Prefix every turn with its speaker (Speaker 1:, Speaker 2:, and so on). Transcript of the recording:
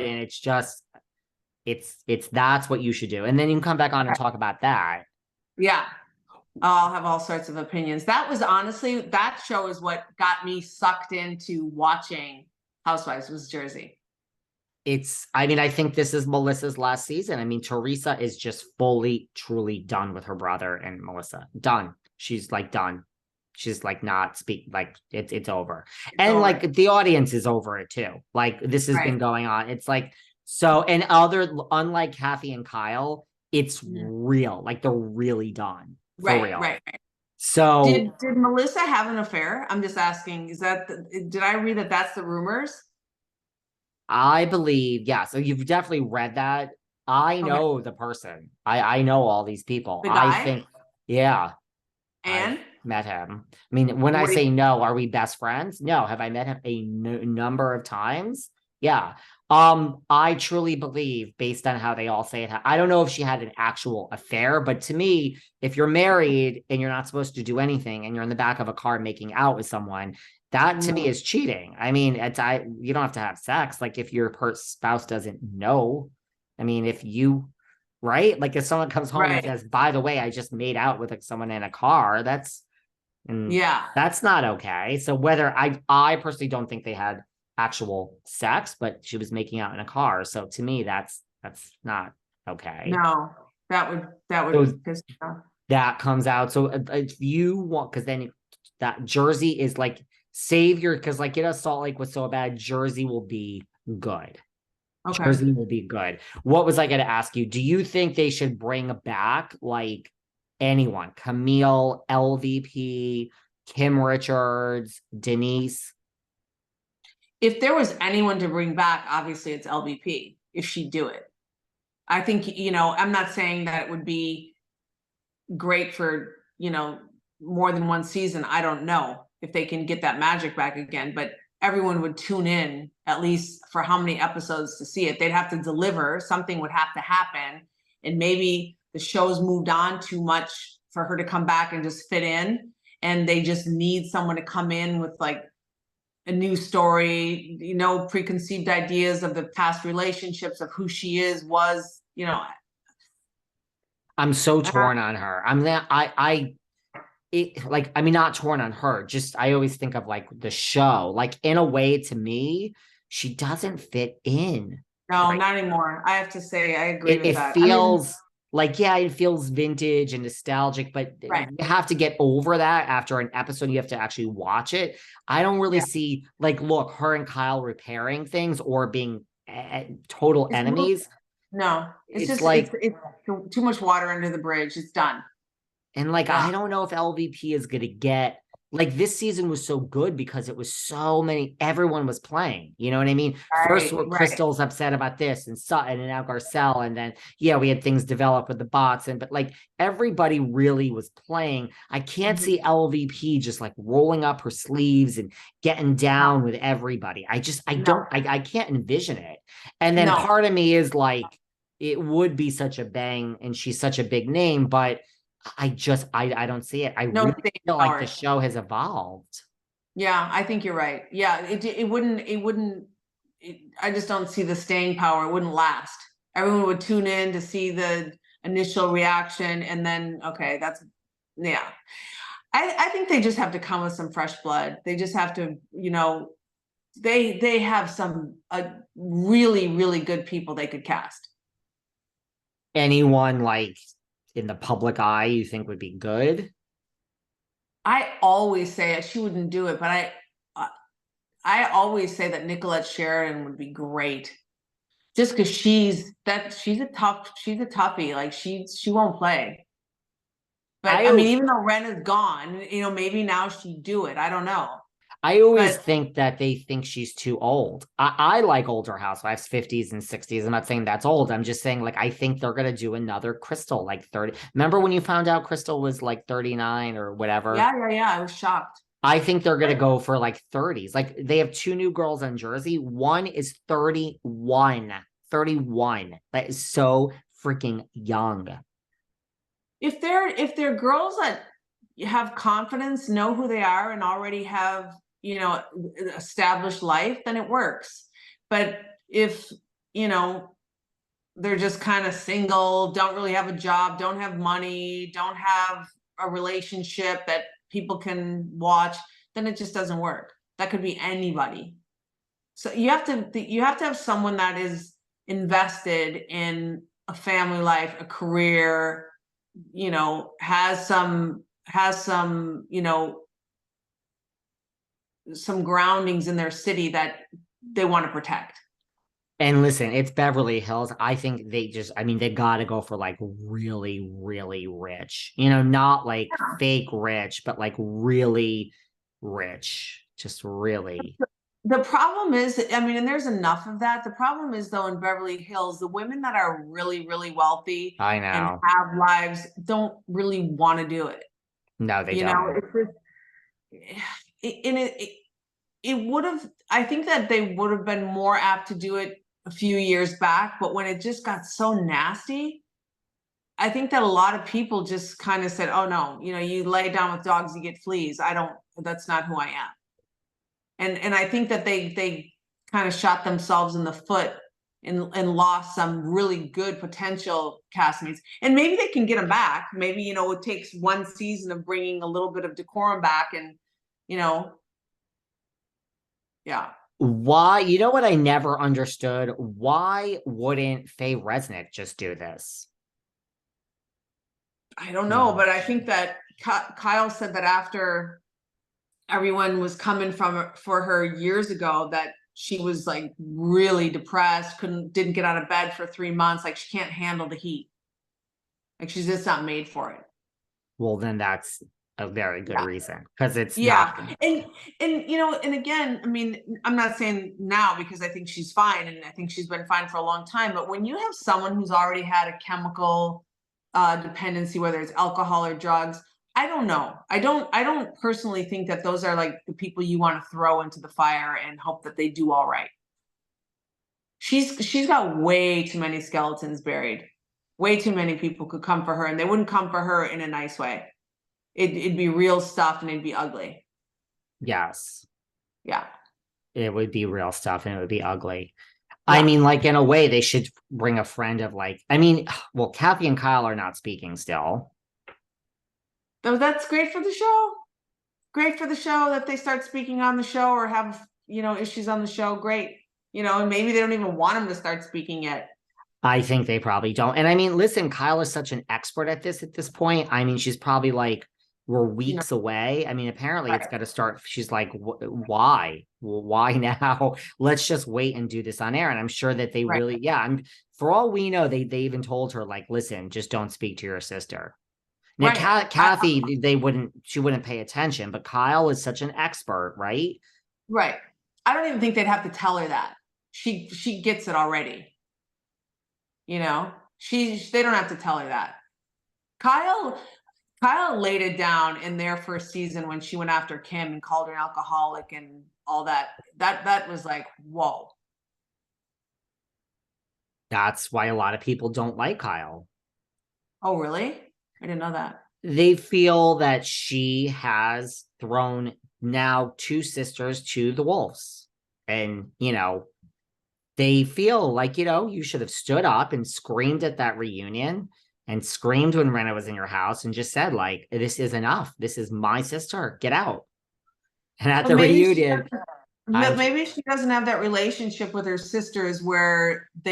Speaker 1: and it's just, that's what you should do. And then you can come back on and talk about that.
Speaker 2: Yeah. I'll have all sorts of opinions. That was honestly, that show is what got me sucked into watching Housewives, was Jersey.
Speaker 1: I mean, I think this is Melissa's last season. I mean, Teresa is just fully, truly done with her brother and Melissa. Done. She's like done. She's like not like it's over. And over. Like the audience is over it too. Like this has been going on. It's like, so, and unlike Kathy and Kyle, it's real. Like they're really done. For real. Right. So
Speaker 2: did Melissa have an affair? I'm just asking, did I read that that's the rumors?
Speaker 1: I believe, yeah. So you've definitely read that. I know the person. I know all these people.
Speaker 2: The guy?
Speaker 1: I think, yeah.
Speaker 2: And?
Speaker 1: I've met him. I mean, when I say no, are we best friends? No. Have I met him a number of times? Yeah. I truly believe, based on how they all say it, I don't know if she had an actual affair, but to me, if you're married and you're not supposed to do anything and you're in the back of a car making out with someone, that to me is cheating. I mean, you don't have to have sex. Like if your spouse doesn't know, I mean, if you, right? Like if someone comes home and says, by the way, I just made out with like someone in a car, that's not okay. So whether I personally don't think they had actual sex, but she was making out in a car. So to me, that's not okay.
Speaker 2: No, that would piss me off.
Speaker 1: That comes out. So if you want, because then that Jersey is like savior, because like Salt Lake was so bad, Jersey will be good. Okay. Jersey will be good. What was I going to ask you? Do you think they should bring back like anyone? Camille, LVP, Kim Richards, Denise?
Speaker 2: If there was anyone to bring back, obviously it's LVP, if she'd do it. I think, I'm not saying that it would be great for, more than one season. I don't know if they can get that magic back again, but everyone would tune in at least for how many episodes to see it. They'd have to deliver. Something would have to happen. And maybe the show's moved on too much for her to come back and just fit in. And they just need someone to come in with like a new story, preconceived ideas of the past relationships of who she was,
Speaker 1: I'm so torn on her. Not torn on her. Just, I always think of like the show, like in a way to me, she doesn't fit in.
Speaker 2: No, not anymore. I have to say, I agree with that.
Speaker 1: It feels it feels vintage and nostalgic, but you have to get over that after an episode. You have to actually watch it. I don't really see look, her and Kyle repairing things or being total enemies.
Speaker 2: No, it's just like it's too much water under the bridge. It's done.
Speaker 1: And I don't know if LVP is going to get this season was so good because it was so many, everyone was playing, you know what I mean? First, Crystal's upset about this and Sutton and now Garcelle. And then, we had things develop with the bots but everybody really was playing. I can't see LVP just rolling up her sleeves and getting down with everybody. I can't envision it. And then part of me is it would be such a bang and she's such a big name, but I don't see it. I really feel like the show has evolved.
Speaker 2: Yeah, I think you're right. Yeah, it wouldn't, I just don't see the staying power. It wouldn't last. Everyone would tune in to see the initial reaction and then, okay, I think they just have to come with some fresh blood. They just have to, they have some really, really good people they could cast.
Speaker 1: Anyone in the public eye you think would be good?
Speaker 2: I always say she wouldn't do it, but I always say that Nicolette Sheridan would be great, just because she's a toughie. She won't play. But I mean, even though Ren is gone, maybe now she'd do it. I don't know.
Speaker 1: I always think that they think she's too old. I like older housewives, 50s and 60s. I'm not saying that's old. I'm just saying, I think they're going to do another Crystal, 30. Remember when you found out Crystal was 39 or whatever?
Speaker 2: Yeah. I was shocked.
Speaker 1: I think they're going to go for 30s. They have two new girls on Jersey. One is 31. 31. That is so freaking young.
Speaker 2: If they're girls that have confidence, know who they are, and already have established life, then it works. But if you know, they're just kind of single, don't really have a job, don't have money, don't have a relationship that people can watch, then it just doesn't work. That could be anybody. So you have to have someone that is invested in a family life, a career, you know, has some, you know, some groundings in their city that they want to protect.
Speaker 1: And listen, it's Beverly Hills. I think I mean, they got to go for like really, really rich, you know, not like fake rich, but like really rich, just really.
Speaker 2: The problem is, I mean, and there's enough of that. The problem is, though, in Beverly Hills, the women that are really, really wealthy
Speaker 1: I
Speaker 2: and
Speaker 1: know.
Speaker 2: have lives don't really want to do it.
Speaker 1: No, they
Speaker 2: You know,
Speaker 1: don't.
Speaker 2: it would have, I think that they would have been more apt to do it a few years back, but when it just got so nasty, I think that a lot of people just kind of said, oh no, you know, you lay down with dogs, you get fleas. That's not who I am. And I think that they kind of shot themselves in the foot and lost some really good potential castmates. And maybe they can get them back. Maybe, you know, it takes one season of bringing a little bit of decorum back and, you know, yeah.
Speaker 1: Why, you know what I never understood? Why wouldn't Faye Resnick just do this?
Speaker 2: I don't know, but I think that Kyle said that after everyone was coming for her years ago, that she was like really depressed, didn't get out of bed for 3 months, like she can't handle the heat. Like she's just not made for it.
Speaker 1: Well, then that's a very good reason, because it's
Speaker 2: yeah. And you know, and again, I mean, I'm not saying now because I think she's fine and I think she's been fine for a long time, but when you have someone who's already had a chemical dependency, whether it's alcohol or drugs, I don't know. I don't personally think that those are like the people you want to throw into the fire and hope that they do all right. She's got way too many skeletons buried. Way too many people could come for her, and they wouldn't come for her in a nice way. It'd be real stuff and it'd be ugly.
Speaker 1: Yes.
Speaker 2: Yeah.
Speaker 1: It would be real stuff and it would be ugly. Yeah. I mean, like, in a way, they should bring a friend of like, I mean, well, Kathy and Kyle are not speaking still.
Speaker 2: So that's great for the show. Great for the show that they start speaking on the show or have, you know, issues on the show. Great. You know, and maybe they don't even want them to start speaking yet.
Speaker 1: I think they probably don't. And I mean, listen, Kyle is such an expert at this point. I mean, she's probably like, we're weeks away. I mean, apparently it's got to start. She's like, why? Well, why now? Let's just wait and do this on air. And I'm sure that they really, yeah. For all we know, they even told her like, listen, just don't speak to your sister. Now, Kathy, she wouldn't pay attention, but Kyle is such an expert, right?
Speaker 2: Right. I don't even think they'd have to tell her that. She gets it already. You know, they don't have to tell her that. Kyle laid it down in their first season when she went after Kim and called her an alcoholic and all that. That was like, whoa.
Speaker 1: That's why a lot of people don't like Kyle.
Speaker 2: Oh, really? I didn't know that.
Speaker 1: They feel that she has thrown now 2 sisters to the wolves. And, you know, they feel like, you know, you should have stood up and screamed at that reunion and screamed when Rinna was in your house and just said, like, this is enough. This is my sister. Get out. And at the reunion,
Speaker 2: maybe she doesn't have that relationship with her sisters where they